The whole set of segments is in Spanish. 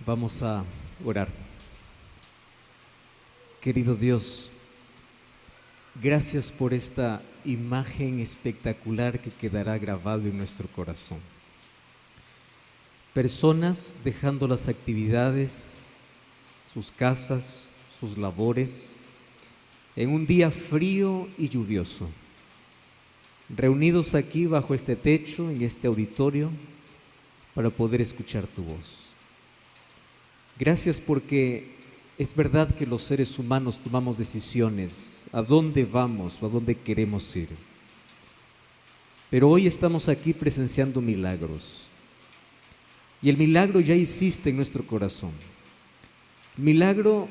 Vamos a orar. Querido Dios, gracias por esta imagen espectacular que quedará grabado en nuestro corazón. Personas dejando las actividades, sus casas, sus labores, en un día frío y lluvioso, reunidos aquí bajo este techo, en este auditorio, para poder escuchar tu voz. Gracias porque es verdad que los seres humanos tomamos decisiones, a dónde vamos o a dónde queremos ir. Pero hoy estamos aquí presenciando milagros. Y el milagro ya hiciste en nuestro corazón. El milagro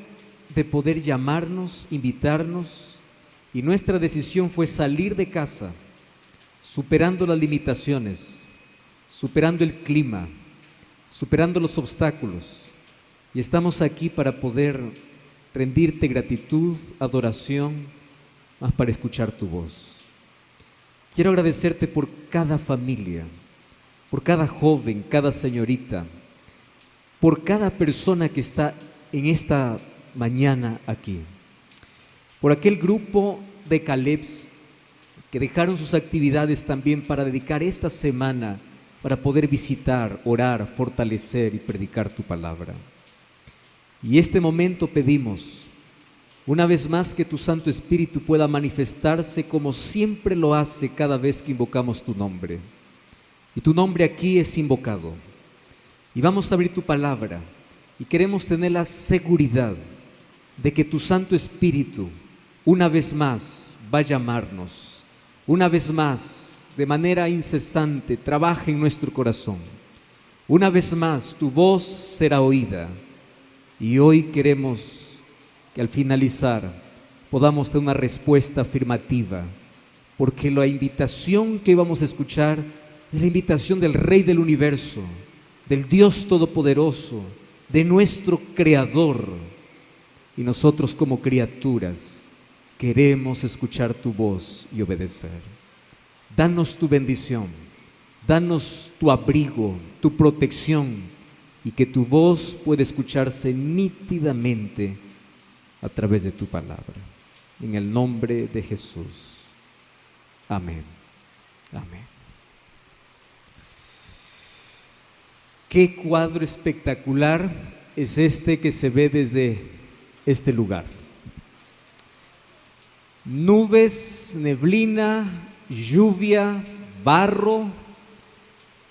de poder llamarnos, invitarnos, y nuestra decisión fue salir de casa, superando las limitaciones, superando el clima, superando los obstáculos. Y estamos aquí para poder rendirte gratitud, adoración, más para escuchar tu voz. Quiero agradecerte por cada familia, por cada joven, cada señorita, por cada persona que está en esta mañana aquí, por aquel grupo de Calebs que dejaron sus actividades también para dedicar esta semana para poder visitar, orar, fortalecer y predicar tu palabra. Y este momento pedimos, una vez más, que tu Santo Espíritu pueda manifestarse como siempre lo hace cada vez que invocamos tu nombre. Y tu nombre aquí es invocado. Y vamos a abrir tu palabra y queremos tener la seguridad de que tu Santo Espíritu una vez más va a llamarnos, una vez más, de manera incesante, trabaja en nuestro corazón. Una vez más tu voz será oída. Y hoy queremos que al finalizar podamos tener una respuesta afirmativa, porque la invitación que vamos a escuchar es la invitación del Rey del Universo, del Dios Todopoderoso, de nuestro Creador. Y nosotros como criaturas queremos escuchar tu voz y obedecer. Danos tu bendición, danos tu abrigo, tu protección, y que tu voz pueda escucharse nítidamente a través de tu palabra. En el nombre de Jesús. Amén. Amén. Qué cuadro espectacular es este que se ve desde este lugar. Nubes, neblina, lluvia, barro.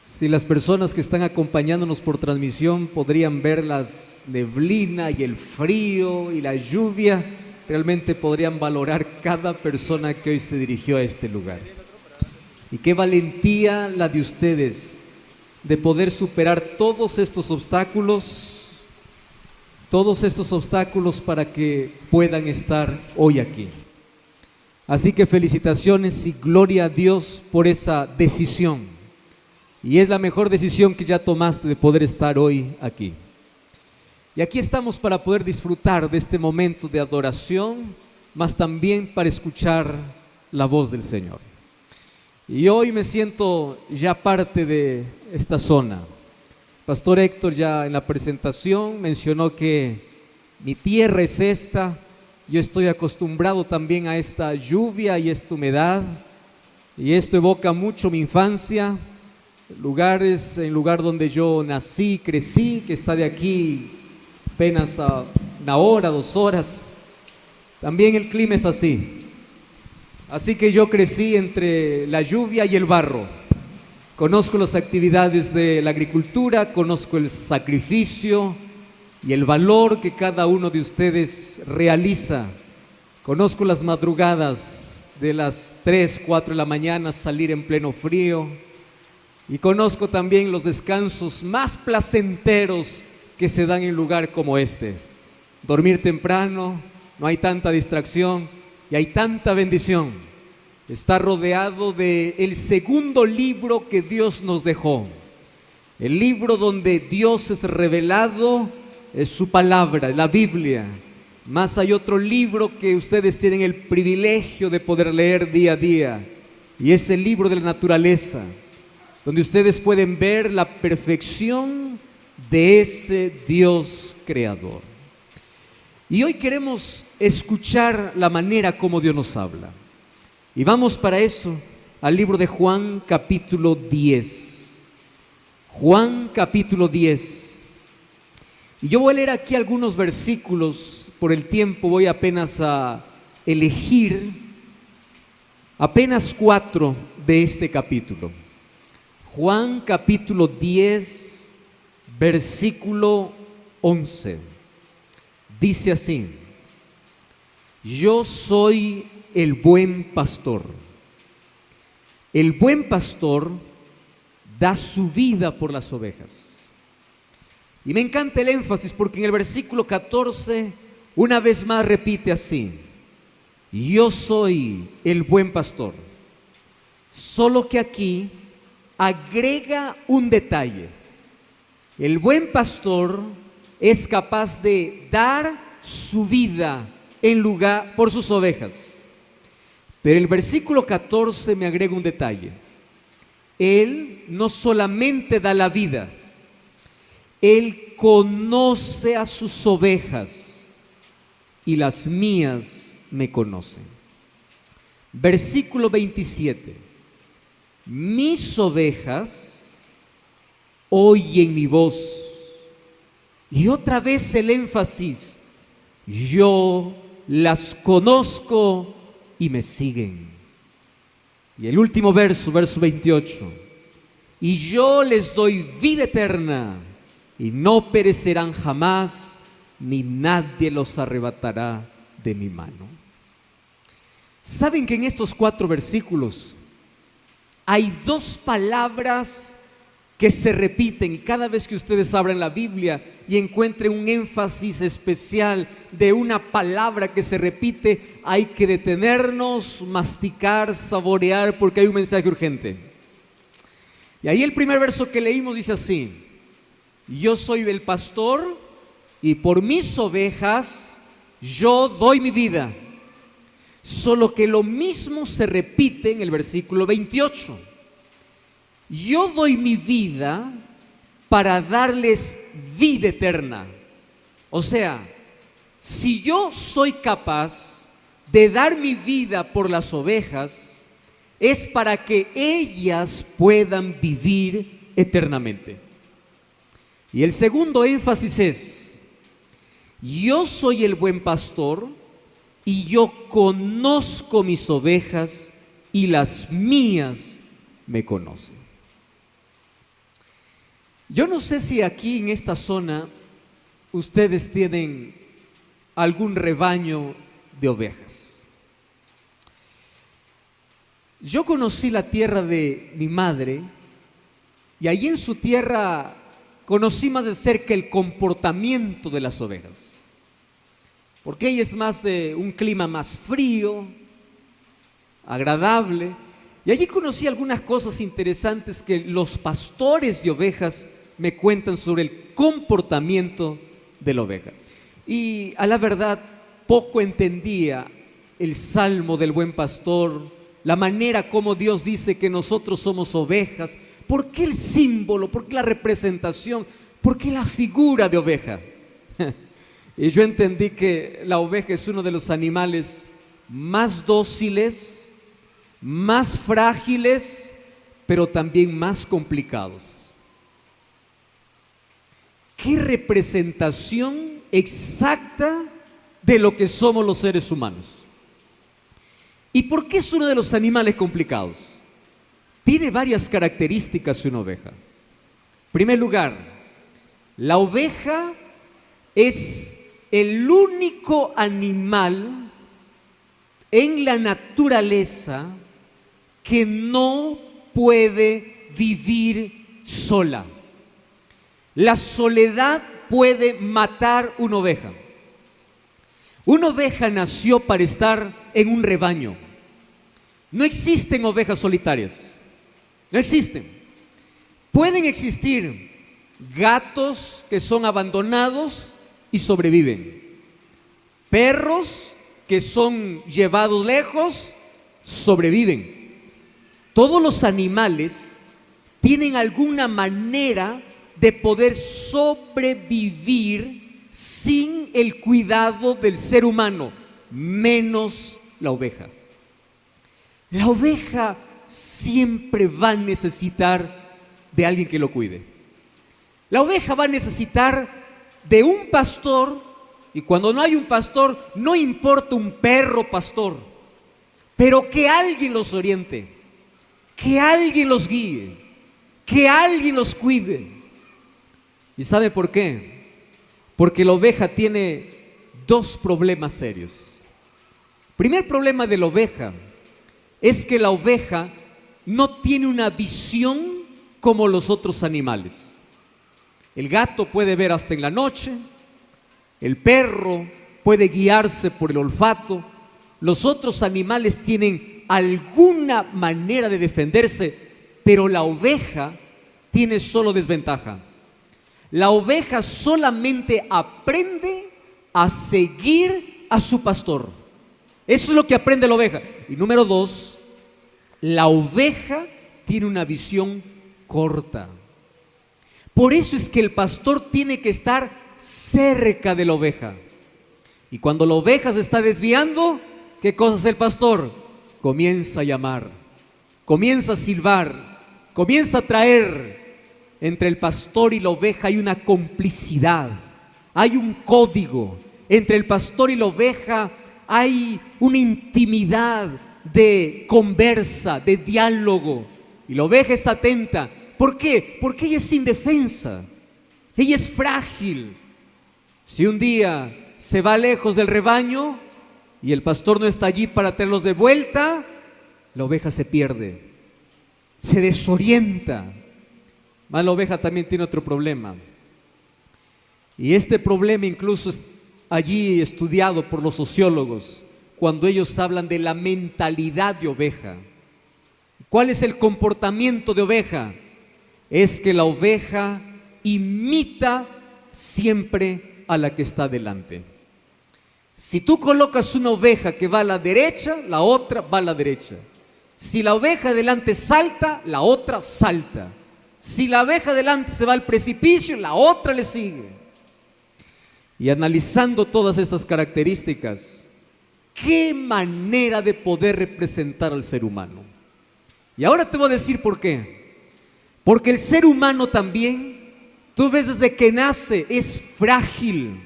Si las personas que están acompañándonos por transmisión podrían ver las neblina y el frío y la lluvia, realmente podrían valorar cada persona que hoy se dirigió a este lugar. Y qué valentía la de ustedes de poder superar todos estos obstáculos para que puedan estar hoy aquí. Así que felicitaciones y gloria a Dios por esa decisión. Y es la mejor decisión que ya tomaste de poder estar hoy aquí. Y aquí estamos para poder disfrutar de este momento de adoración, mas también para escuchar la voz del Señor. Y hoy me siento ya parte de esta zona. Pastor Héctor ya en la presentación mencionó que mi tierra es esta. Yo estoy acostumbrado también a esta lluvia y esta humedad. Y esto evoca mucho mi infancia. El lugar donde yo nací, crecí, que está de aquí apenas a 1 hora, 2 horas. También el clima es así. Así que yo crecí entre la lluvia y el barro. Conozco las actividades de la agricultura, conozco el sacrificio y el valor que cada uno de ustedes realiza. Conozco las madrugadas de las 3, 4 de la mañana, salir en pleno frío. Y conozco también los descansos más placenteros que se dan en un lugar como este. Dormir temprano, no hay tanta distracción y hay tanta bendición. Está rodeado del segundo libro que Dios nos dejó. El libro donde Dios es revelado es su palabra, la Biblia. Más hay otro libro que ustedes tienen el privilegio de poder leer día a día. Y es el libro de la naturaleza, donde ustedes pueden ver la perfección de ese Dios creador. Y hoy queremos escuchar la manera como Dios nos habla. Y vamos para eso al libro de Juan capítulo 10. Juan capítulo 10. Y yo voy a leer aquí algunos versículos. Por el tiempo voy apenas a elegir apenas 4 de este capítulo. Juan capítulo 10, versículo 11. Dice así: yo soy el buen pastor. El buen pastor da su vida por las ovejas. Y me encanta el énfasis porque en el versículo 14 una vez más repite así: yo soy el buen pastor. Solo que aquí agrega un detalle. El buen pastor es capaz de dar su vida en lugar por sus ovejas. Pero el versículo 14 me agrega un detalle. Él no solamente da la vida, Él conoce a sus ovejas y las mías me conocen. Versículo 27. Mis ovejas oyen mi voz. Y otra vez el énfasis: yo las conozco y me siguen. Y el último verso, verso 28. Y yo les doy vida eterna y no perecerán jamás, ni nadie los arrebatará de mi mano. ¿Saben que en estos 4 versículos hay 2 palabras que se repiten? Y cada vez que ustedes abran la Biblia y encuentren un énfasis especial de una palabra que se repite, hay que detenernos, masticar, saborear, porque hay un mensaje urgente. Y ahí el primer verso que leímos dice así: yo soy el pastor y por mis ovejas yo doy mi vida. Solo que lo mismo se repite en el versículo 28. Yo doy mi vida para darles vida eterna. O sea, si yo soy capaz de dar mi vida por las ovejas, es para que ellas puedan vivir eternamente. Y el segundo énfasis es: yo soy el buen pastor y yo conozco mis ovejas y las mías me conocen. Yo no sé si aquí en esta zona ustedes tienen algún rebaño de ovejas. Yo conocí la tierra de mi madre y allí en su tierra conocí más de cerca el comportamiento de las ovejas, porque ella es más de un clima más frío, agradable, y allí conocí algunas cosas interesantes que los pastores de ovejas me cuentan sobre el comportamiento de la oveja. Y a la verdad poco entendía el salmo del buen pastor, la manera como Dios dice que nosotros somos ovejas. ¿Por qué el símbolo? ¿Por qué la representación? ¿Por qué la figura de oveja? Y yo entendí que la oveja es uno de los animales más dóciles, más frágiles, pero también más complicados. ¿Qué representación exacta de lo que somos los seres humanos? ¿Y por qué es uno de los animales complicados? Tiene varias características una oveja. En primer lugar, la oveja es el único animal en la naturaleza que no puede vivir sola. La soledad puede matar una oveja. Una oveja nació para estar en un rebaño. No existen ovejas solitarias. No existen. Pueden existir gatos que son abandonados y sobreviven. Perros que son llevados lejos, sobreviven. Todos los animales tienen alguna manera de poder sobrevivir sin el cuidado del ser humano, menos la oveja. La oveja siempre va a necesitar de alguien que lo cuide. La oveja va a necesitar de un pastor, y cuando no hay un pastor, no importa un perro pastor, pero que alguien los oriente, que alguien los guíe, que alguien los cuide. ¿Y sabe por qué? Porque la oveja tiene dos problemas serios. Primer problema de la oveja es que la oveja no tiene una visión como los otros animales. El gato puede ver hasta en la noche, el perro puede guiarse por el olfato, los otros animales tienen alguna manera de defenderse, pero la oveja tiene solo desventaja. La oveja solamente aprende a seguir a su pastor. Eso es lo que aprende la oveja. Y número dos, la oveja tiene una visión corta. Por eso es que el pastor tiene que estar cerca de la oveja. Y cuando la oveja se está desviando, ¿qué cosa hace el pastor? Comienza a llamar, comienza a silbar, comienza a traer. Entre el pastor y la oveja hay una complicidad, hay un código. Entre el pastor y la oveja hay una intimidad de conversa, de diálogo. Y la oveja está atenta. ¿Por qué? Porque ella es indefensa, ella es frágil. Si un día se va lejos del rebaño y el pastor no está allí para traerlos de vuelta, la oveja se pierde, se desorienta. Mas la oveja también tiene otro problema. Y este problema incluso es allí estudiado por los sociólogos cuando ellos hablan de la mentalidad de oveja. ¿Cuál es el comportamiento de oveja? Es que la oveja imita siempre a la que está delante. Si tú colocas una oveja que va a la derecha, la otra va a la derecha. Si la oveja delante salta, la otra salta. Si la oveja delante se va al precipicio, la otra le sigue. Y analizando todas estas características, qué manera de poder representar al ser humano. Y ahora te voy a decir por qué. Porque el ser humano también, tú ves desde que nace, es frágil.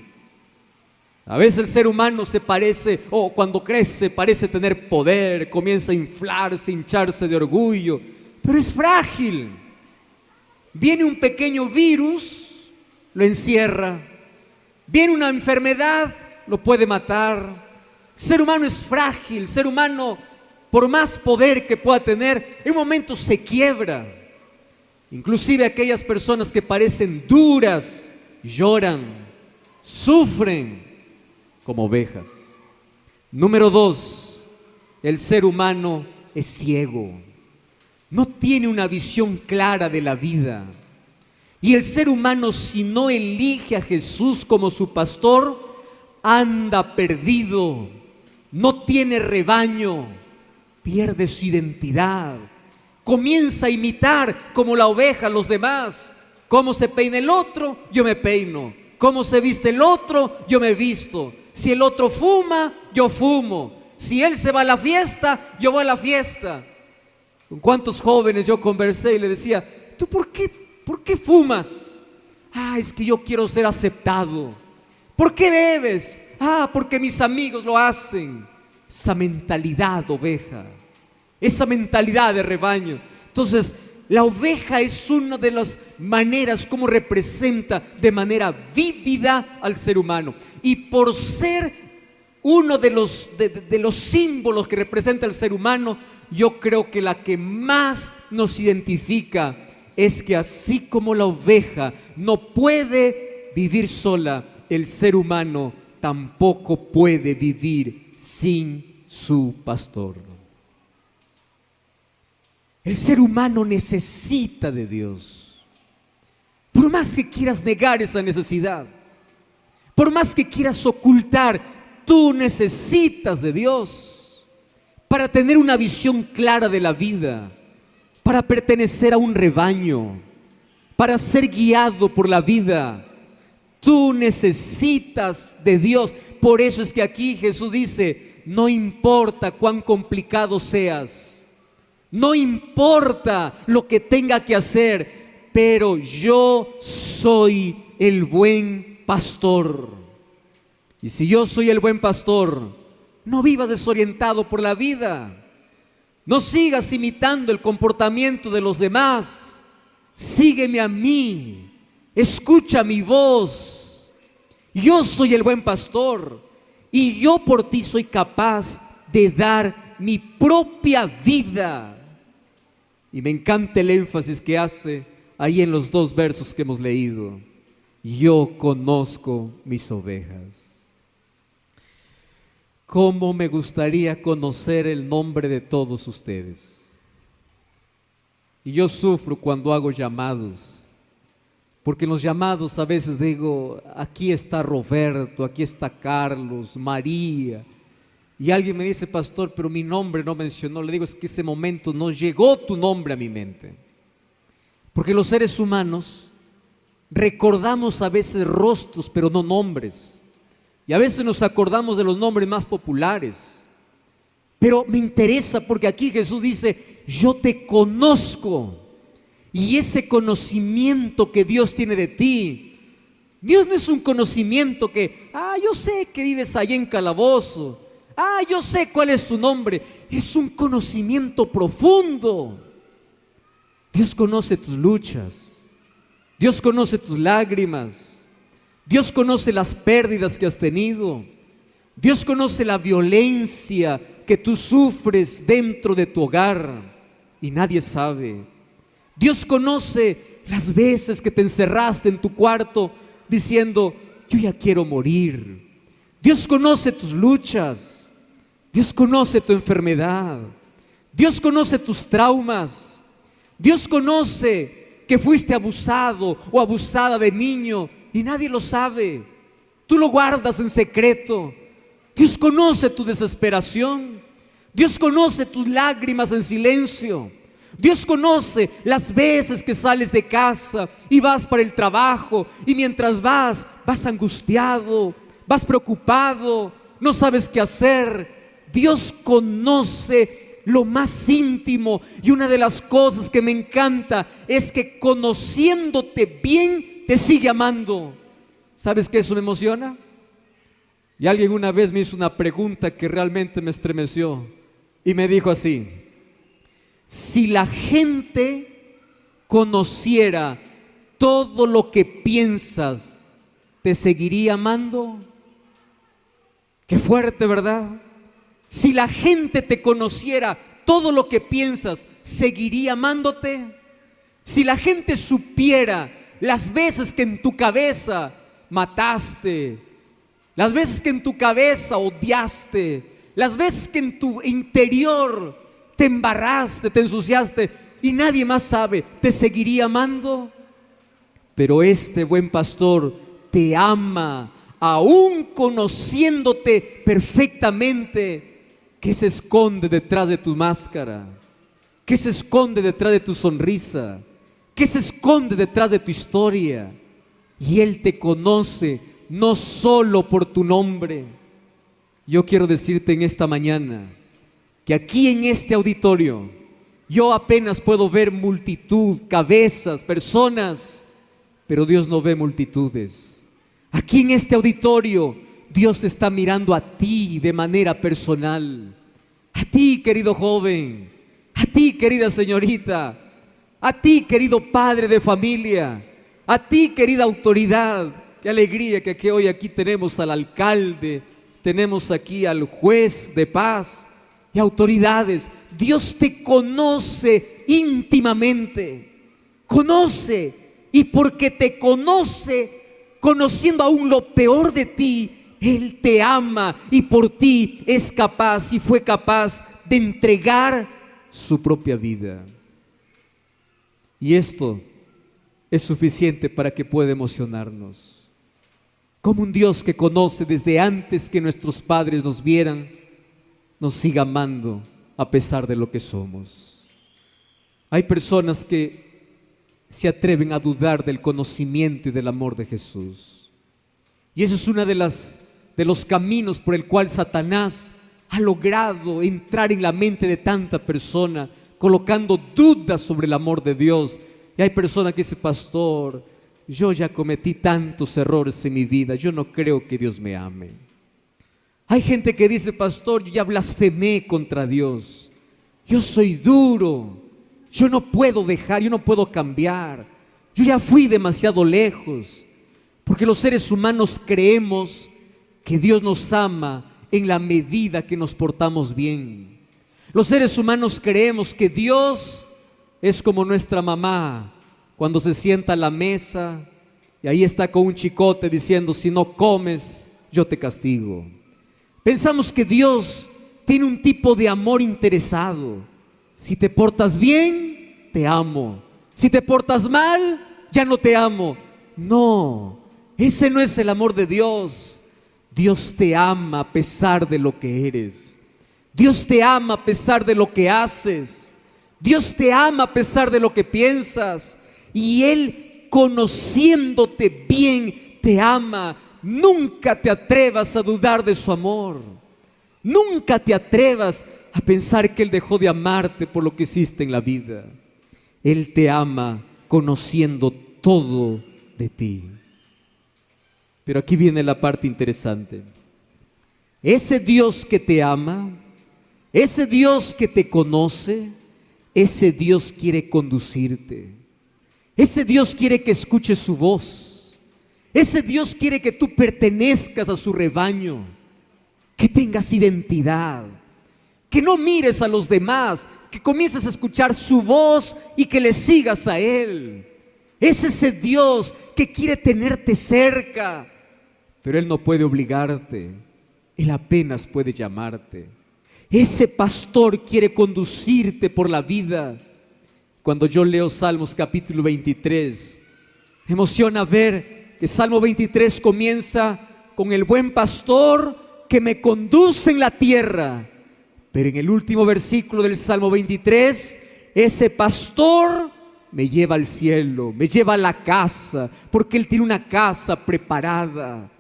A veces el ser humano se parece, o cuando crece, parece tener poder, comienza a inflarse, hincharse de orgullo, pero es frágil. Viene un pequeño virus, lo encierra. Viene una enfermedad, lo puede matar. El ser humano es frágil, el ser humano, por más poder que pueda tener, en un momento se quiebra. Inclusive aquellas personas que parecen duras, lloran, sufren como ovejas. Número dos, el ser humano es ciego, no tiene una visión clara de la vida. Y el ser humano, si no elige a Jesús como su pastor, anda perdido, no tiene rebaño, pierde su identidad. Comienza a imitar como la oveja a los demás. Cómo se peina el otro, yo me peino. Cómo se viste el otro, yo me visto. Si el otro fuma, yo fumo. Si él se va a la fiesta, yo voy a la fiesta. ¿Con cuántos jóvenes yo conversé y le decía, ¿tú por qué fumas? Ah, es que yo quiero ser aceptado. ¿Por qué bebes? Ah, porque mis amigos lo hacen. Esa mentalidad oveja, esa mentalidad de rebaño. Entonces, la oveja es una de las maneras como representa de manera vívida al ser humano. Y por ser uno de los símbolos que representa al ser humano, yo creo que la que más nos identifica es que así como la oveja no puede vivir sola, el ser humano tampoco puede vivir sin su pastor. El ser humano necesita de Dios. Por más que quieras negar esa necesidad, por más que quieras ocultar, tú necesitas de Dios para tener una visión clara de la vida, para pertenecer a un rebaño, para ser guiado por la vida. Tú necesitas de Dios. Por eso es que aquí Jesús dice, no importa cuán complicado seas, no importa lo que tenga que hacer, pero yo soy el buen pastor. Y si yo soy el buen pastor, no vivas desorientado por la vida. No sigas imitando el comportamiento de los demás. Sígueme a mí, escucha mi voz. Yo soy el buen pastor y yo por ti soy capaz de dar mi propia vida. Y me encanta el énfasis que hace ahí en los 2 versos que hemos leído. Yo conozco mis ovejas. ¿Cómo me gustaría conocer el nombre de todos ustedes? Y yo sufro cuando hago llamados, porque en los llamados a veces digo, aquí está Roberto, aquí está Carlos, María, y alguien me dice, pastor, pero mi nombre no mencionó. Le digo, es que ese momento no llegó tu nombre a mi mente, porque los seres humanos recordamos a veces rostros, pero no nombres. Y a veces nos acordamos de los nombres más populares. Pero me interesa porque aquí Jesús dice, yo te conozco. Y ese conocimiento que Dios tiene de ti, Dios no es un conocimiento que, yo sé que vives allá en Calabozo. Yo sé cuál es tu nombre. Es un conocimiento profundo. Dios conoce tus luchas. Dios conoce tus lágrimas. Dios conoce las pérdidas que has tenido. Dios conoce la violencia que tú sufres dentro de tu hogar y nadie sabe. Dios conoce las veces que te encerraste en tu cuarto diciendo, yo ya quiero morir. Dios conoce tus luchas. Dios conoce tu enfermedad. Dios conoce tus traumas. Dios conoce que fuiste abusado o abusada de niño y nadie lo sabe. Tú lo guardas en secreto. Dios conoce tu desesperación. Dios conoce tus lágrimas en silencio. Dios conoce las veces que sales de casa y vas para el trabajo y mientras vas angustiado, vas preocupado, no sabes qué hacer. Dios conoce lo más íntimo y una de las cosas que me encanta es que conociéndote bien te sigue amando. ¿Sabes qué? Eso me emociona. Y alguien una vez me hizo una pregunta que realmente me estremeció y me dijo así: si la gente conociera todo lo que piensas, ¿te seguiría amando? Qué fuerte, ¿verdad? Si la gente te conociera todo lo que piensas, ¿seguiría amándote? Si la gente supiera las veces que en tu cabeza mataste, las veces que en tu cabeza odiaste, las veces que en tu interior te embarraste, te ensuciaste y nadie más sabe, ¿te seguiría amando? Pero este buen pastor te ama, aún conociéndote perfectamente. ¿Qué se esconde detrás de tu máscara? ¿Qué se esconde detrás de tu sonrisa? ¿Qué se esconde detrás de tu historia? Y Él te conoce no solo por tu nombre. Yo quiero decirte en esta mañana que aquí en este auditorio yo apenas puedo ver multitud, cabezas, personas, pero Dios no ve multitudes. Aquí en este auditorio Dios te está mirando a ti de manera personal. A ti, querido joven, a ti, querida señorita, a ti, querido padre de familia, a ti, querida autoridad. Qué alegría que hoy aquí tenemos al alcalde, tenemos aquí al juez de paz y autoridades. Dios te conoce íntimamente, conoce, y porque te conoce, conociendo aún lo peor de ti, Él te ama y por ti es capaz y fue capaz de entregar su propia vida. Y esto es suficiente para que pueda emocionarnos. Como un Dios que conoce desde antes que nuestros padres nos vieran, nos siga amando a pesar de lo que somos. Hay personas que se atreven a dudar del conocimiento y del amor de Jesús. Y eso es uno de los caminos por el cual Satanás ha logrado entrar en la mente de tanta persona, colocando dudas sobre el amor de Dios. Y hay personas que dicen: pastor, yo ya cometí tantos errores en mi vida, yo no creo que Dios me ame. Hay gente que dice: pastor, yo ya blasfemé contra Dios, yo soy duro, yo no puedo dejar, yo no puedo cambiar, yo ya fui demasiado lejos. Porque los seres humanos creemos que Dios nos ama en la medida que nos portamos bien. Los seres humanos creemos que Dios es como nuestra mamá, cuando se sienta a la mesa y ahí está con un chicote diciendo: si no comes, yo te castigo. Pensamos que Dios tiene un tipo de amor interesado. Si te portas bien, te amo. Si te portas mal, ya no te amo. No, ese no es el amor de Dios. Dios te ama a pesar de lo que eres. Dios te ama a pesar de lo que haces. Dios te ama a pesar de lo que piensas. Y Él, conociéndote bien, te ama. Nunca te atrevas a dudar de su amor. Nunca te atrevas a pensar que Él dejó de amarte por lo que hiciste en la vida. Él te ama conociendo todo de ti. Pero aquí viene la parte interesante. Ese Dios que te ama, ese Dios que te conoce, ese Dios quiere conducirte. Ese Dios quiere que escuches su voz. Ese Dios quiere que tú pertenezcas a su rebaño, que tengas identidad, que no mires a los demás, que comiences a escuchar su voz y que le sigas a Él. Es ese Dios que quiere tenerte cerca, pero Él no puede obligarte, Él apenas puede llamarte. Ese pastor quiere conducirte por la vida. Cuando yo leo Salmos capítulo 23, me emociona ver que Salmo 23 comienza con el buen pastor que me conduce en la tierra. Pero en el último versículo del Salmo 23, ese pastor me lleva al cielo, me lleva a la casa, porque Él tiene una casa preparada.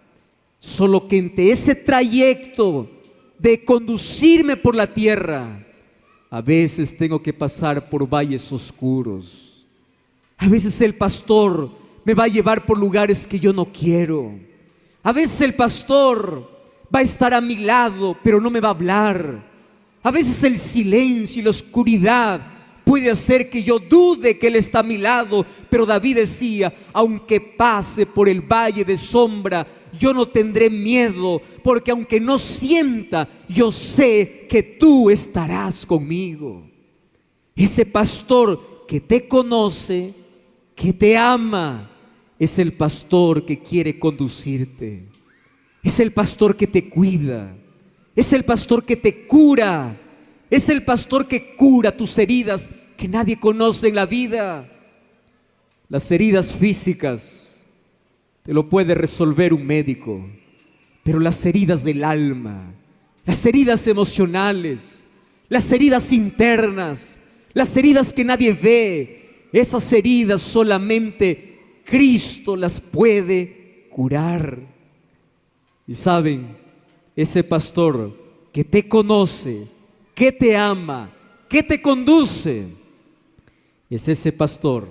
Solo que entre ese trayecto de conducirme por la tierra, a veces tengo que pasar por valles oscuros. A veces el pastor me va a llevar por lugares que yo no quiero. A veces el pastor va a estar a mi lado, pero no me va a hablar. A veces el silencio y la oscuridad puede hacer que yo dude que Él está a mi lado. Pero David decía: aunque pase por el valle de sombra, yo no tendré miedo, porque aunque no sienta, yo sé que tú estarás conmigo. Ese pastor que te conoce, que te ama, es el pastor que quiere conducirte. Es el pastor que te cuida. Es el pastor que te cura. Es el pastor que cura tus heridas que nadie conoce en la vida. Las heridas físicas te lo puede resolver un médico, pero las heridas del alma, las heridas emocionales, las heridas internas, las heridas que nadie ve, esas heridas solamente Cristo las puede curar. Y saben, ese pastor que te conoce, que te ama, que te conduce, es ese pastor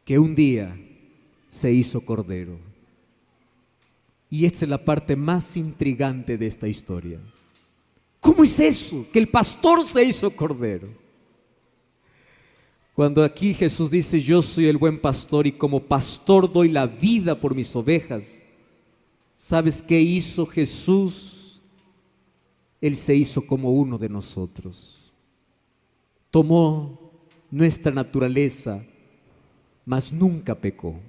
que un día se hizo cordero. Y esta es la parte más intrigante de esta historia. ¿Cómo es eso? Que el pastor se hizo cordero. Cuando aquí Jesús dice: yo soy el buen pastor y como pastor doy la vida por mis ovejas. ¿Sabes qué hizo Jesús? Él se hizo como uno de nosotros. Tomó nuestra naturaleza, mas nunca pecó.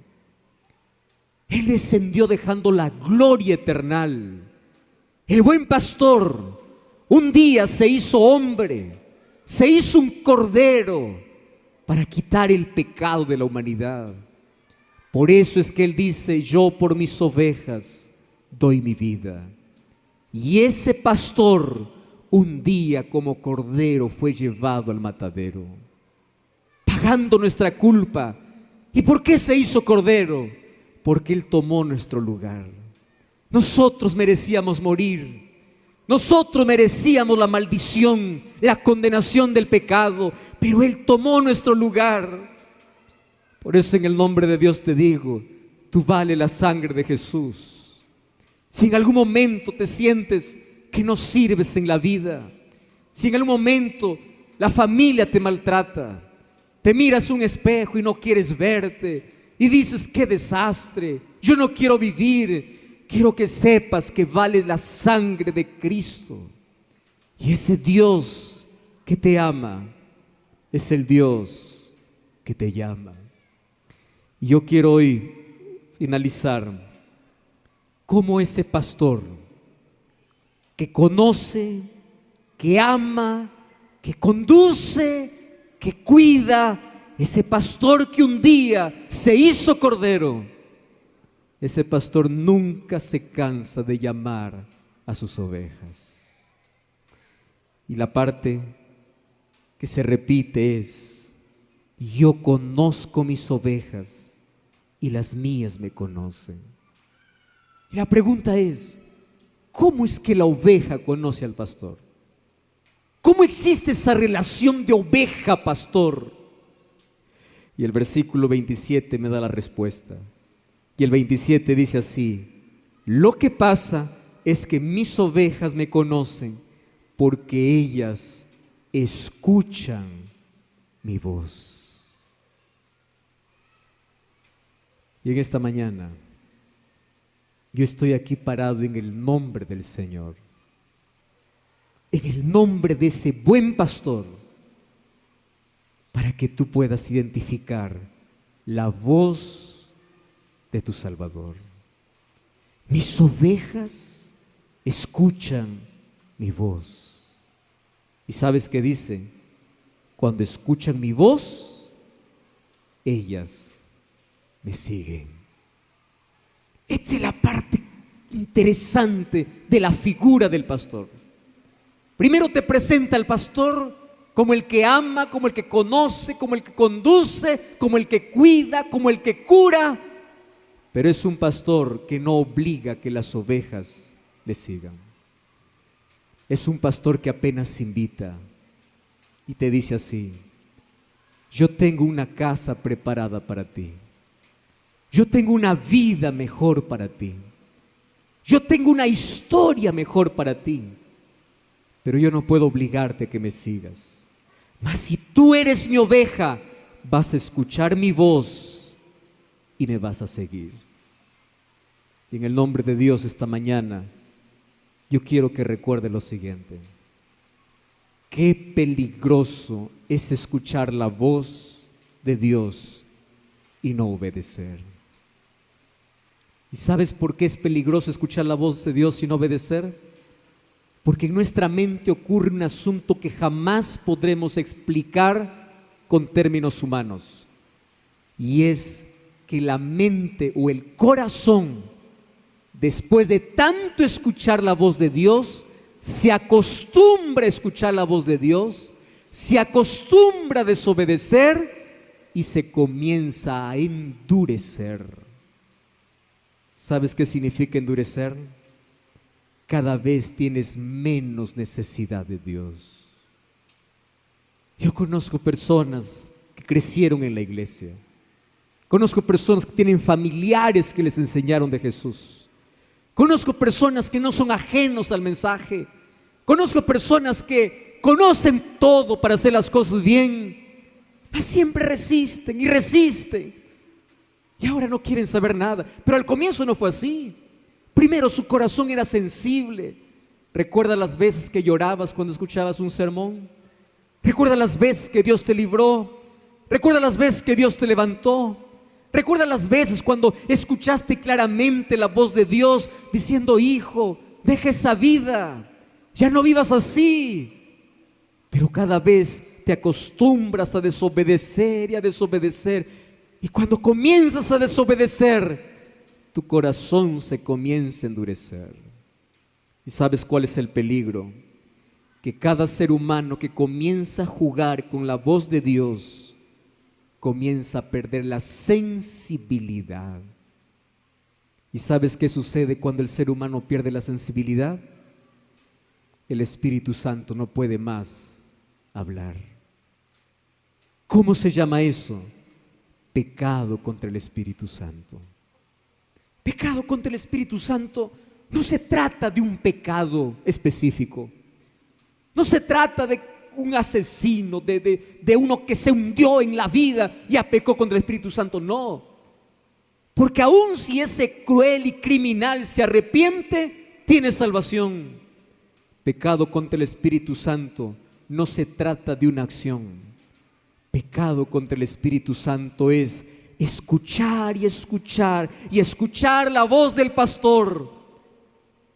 Él descendió dejando la gloria eterna. El buen pastor un día se hizo hombre, se hizo un cordero para quitar el pecado de la humanidad. Por eso es que Él dice: yo por mis ovejas doy mi vida. Y ese pastor un día como cordero fue llevado al matadero, pagando nuestra culpa, ¿Y por qué se hizo cordero? Porque Él tomó nuestro lugar. Nosotros merecíamos morir. Nosotros merecíamos la maldición, la condenación del pecado, pero Él tomó nuestro lugar. Por eso en el nombre de Dios te digo, tú vales la sangre de Jesús. Si en algún momento te sientes que no sirves en la vida, si en algún momento la familia te maltrata, te miras un espejo y no quieres verte y dices, qué desastre, yo no quiero vivir, quiero que sepas que vale la sangre de Cristo. Y ese Dios que te ama es el Dios que te llama. Y yo quiero hoy finalizar como ese pastor que conoce, que ama, que conduce, que cuida, ese pastor que un día se hizo cordero. Ese pastor nunca se cansa de llamar a sus ovejas. Y la parte que se repite es: yo conozco mis ovejas y las mías me conocen. Y la pregunta es: ¿cómo es que la oveja conoce al pastor? ¿Cómo existe esa relación de oveja-pastor? Y el versículo 27 me da la respuesta. Y el 27 dice así: lo que pasa es que mis ovejas me conocen porque ellas escuchan mi voz. Y en esta mañana yo estoy aquí parado en el nombre del Señor, en el nombre de ese buen pastor, para que tú puedas identificar la voz de tu Salvador. Mis ovejas escuchan mi voz. ¿Y sabes qué dice? Cuando escuchan mi voz, ellas me siguen. Esta es la parte interesante de la figura del pastor. Primero te presenta al pastor como el que ama, como el que conoce, como el que conduce, como el que cuida, como el que cura. Pero es un pastor que no obliga a que las ovejas le sigan. Es un pastor que apenas invita y te dice así: yo tengo una casa preparada para ti. Yo tengo una vida mejor para ti. Yo tengo una historia mejor para ti. Pero yo no puedo obligarte a que me sigas. Mas si tú eres mi oveja, vas a escuchar mi voz y me vas a seguir. Y en el nombre de Dios esta mañana, yo quiero que recuerde lo siguiente: qué peligroso es escuchar la voz de Dios y no obedecer. ¿Y sabes por qué es peligroso escuchar la voz de Dios y no obedecer? Porque en nuestra mente ocurre un asunto que jamás podremos explicar con términos humanos. Y es que la mente o el corazón, después de tanto escuchar la voz de Dios, se acostumbra a escuchar la voz de Dios, se acostumbra a desobedecer y se comienza a endurecer. ¿Sabes qué significa endurecer? Cada vez tienes menos necesidad de Dios. Yo conozco personas que crecieron en la iglesia. Conozco personas que tienen familiares que les enseñaron de Jesús. Conozco personas que no son ajenos al mensaje. Conozco personas que conocen todo para hacer las cosas bien, mas siempre resisten y resisten. Y ahora no quieren saber nada. Pero al comienzo no fue así. Primero su corazón era sensible. ¿Recuerda las veces que llorabas cuando escuchabas un sermón? ¿Recuerda las veces que Dios te libró? ¿Recuerda las veces que Dios te levantó? ¿Recuerda las veces cuando escuchaste claramente la voz de Dios diciendo: hijo, deja esa vida, ya no vivas así? Pero cada vez te acostumbras a desobedecer y a desobedecer. Y cuando comienzas a desobedecer, tu corazón se comienza a endurecer. ¿Y sabes cuál es el peligro? Que cada ser humano que comienza a jugar con la voz de Dios comienza a perder la sensibilidad. ¿Y sabes qué sucede cuando el ser humano pierde la sensibilidad? El Espíritu Santo no puede más hablar. ¿Cómo se llama eso? Pecado contra el Espíritu Santo. Pecado contra el Espíritu Santo no se trata de un pecado específico. No se trata de un asesino, de uno que se hundió en la vida y pecó contra el Espíritu Santo. No. Porque aun si ese cruel y criminal se arrepiente, tiene salvación. Pecado contra el Espíritu Santo no se trata de una acción. Pecado contra el Espíritu Santo es escuchar y escuchar y escuchar la voz del pastor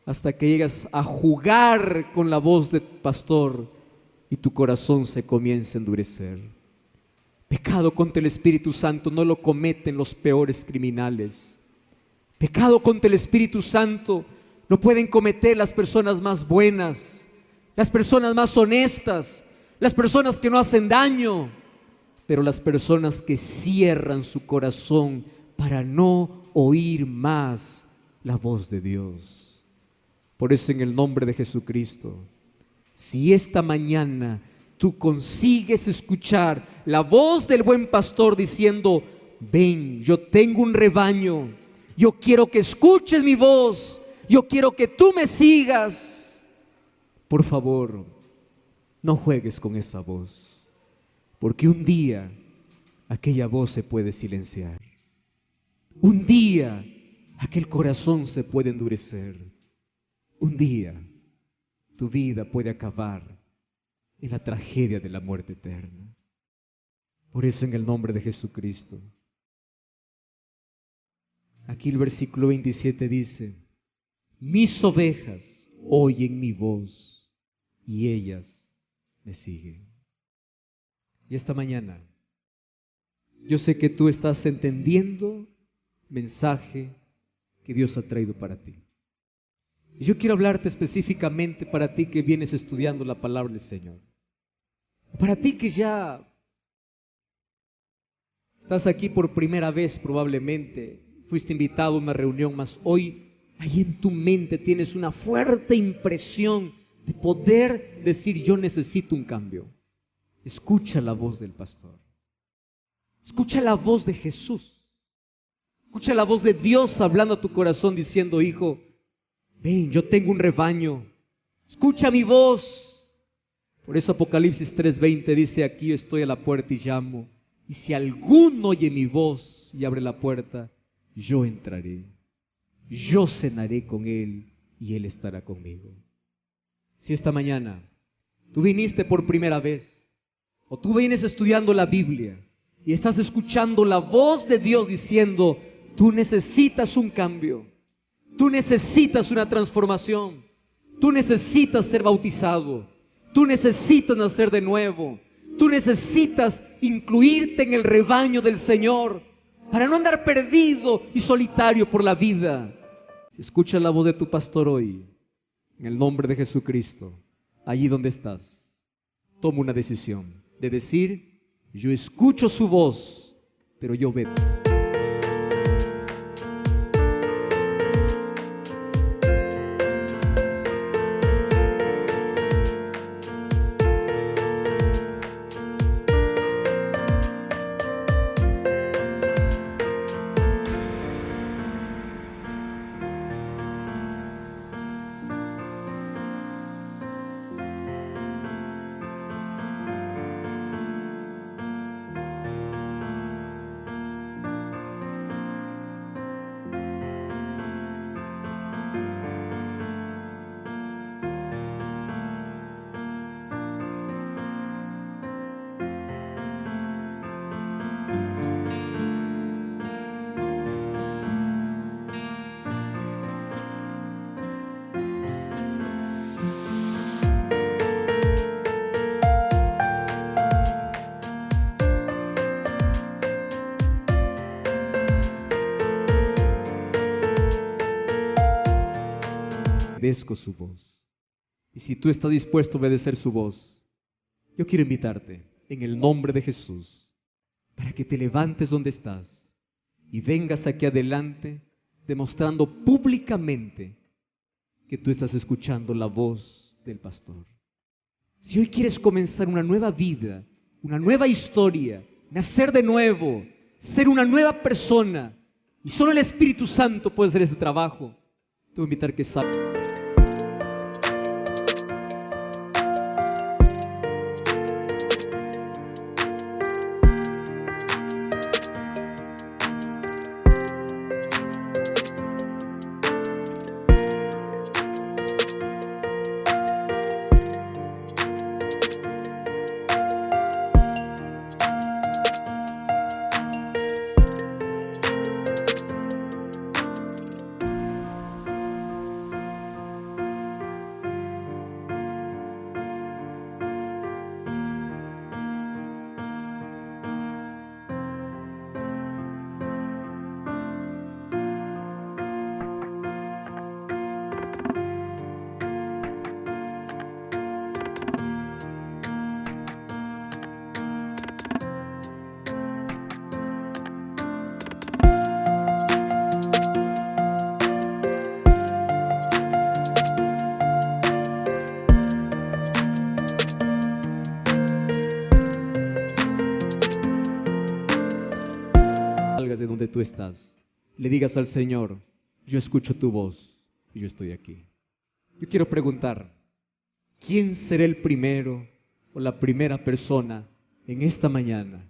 hasta que llegas a jugar con la voz del pastor y tu corazón se comienza a endurecer. Pecado contra el Espíritu Santo no lo cometen los peores criminales. Pecado contra el Espíritu Santo lo pueden cometer las personas más buenas, las personas más honestas, las personas que no hacen daño. Pero las personas que cierran su corazón para no oír más la voz de Dios. Por eso, en el nombre de Jesucristo, si esta mañana tú consigues escuchar la voz del buen pastor diciendo: ven, yo tengo un rebaño, yo quiero que escuches mi voz, yo quiero que tú me sigas, por favor, no juegues con esa voz. Porque un día aquella voz se puede silenciar. Un día aquel corazón se puede endurecer. Un día tu vida puede acabar en la tragedia de la muerte eterna. Por eso, en el nombre de Jesucristo, aquí el versículo 27 dice: mis ovejas oyen mi voz y ellas me siguen. Y esta mañana, yo sé que tú estás entendiendo el mensaje que Dios ha traído para ti. Y yo quiero hablarte específicamente para ti que vienes estudiando la palabra del Señor. Para ti que ya estás aquí por primera vez probablemente, fuiste invitado a una reunión, mas hoy ahí en tu mente tienes una fuerte impresión de poder decir: yo necesito un cambio. Escucha la voz del pastor. Escucha la voz de Jesús. Escucha la voz de Dios hablando a tu corazón diciendo: hijo, ven, yo tengo un rebaño. Escucha mi voz. Por eso Apocalipsis 3:20 dice: aquí yo estoy a la puerta y llamo. Y si alguno oye mi voz y abre la puerta, yo entraré. Yo cenaré con él y él estará conmigo. Si esta mañana tú viniste por primera vez, o tú vienes estudiando la Biblia y estás escuchando la voz de Dios diciendo: tú necesitas un cambio, tú necesitas una transformación, tú necesitas ser bautizado, tú necesitas nacer de nuevo, tú necesitas incluirte en el rebaño del Señor para no andar perdido y solitario por la vida. Si escuchas la voz de tu pastor hoy, en el nombre de Jesucristo, allí donde estás, toma una decisión de decir: yo escucho su voz, pero yo obedezco. Obedezco su voz. Y si tú estás dispuesto a obedecer su voz, yo quiero invitarte en el nombre de Jesús para que te levantes donde estás y vengas aquí adelante demostrando públicamente que tú estás escuchando la voz del pastor. Si hoy quieres comenzar una nueva vida, una nueva historia, nacer de nuevo, ser una nueva persona, y solo el Espíritu Santo puede hacer este trabajo, te voy a invitar que salgas. De donde tú estás, le digas al Señor, yo escucho tu voz y yo estoy aquí. Yo quiero preguntar, ¿quién será el primero o la primera persona en esta mañana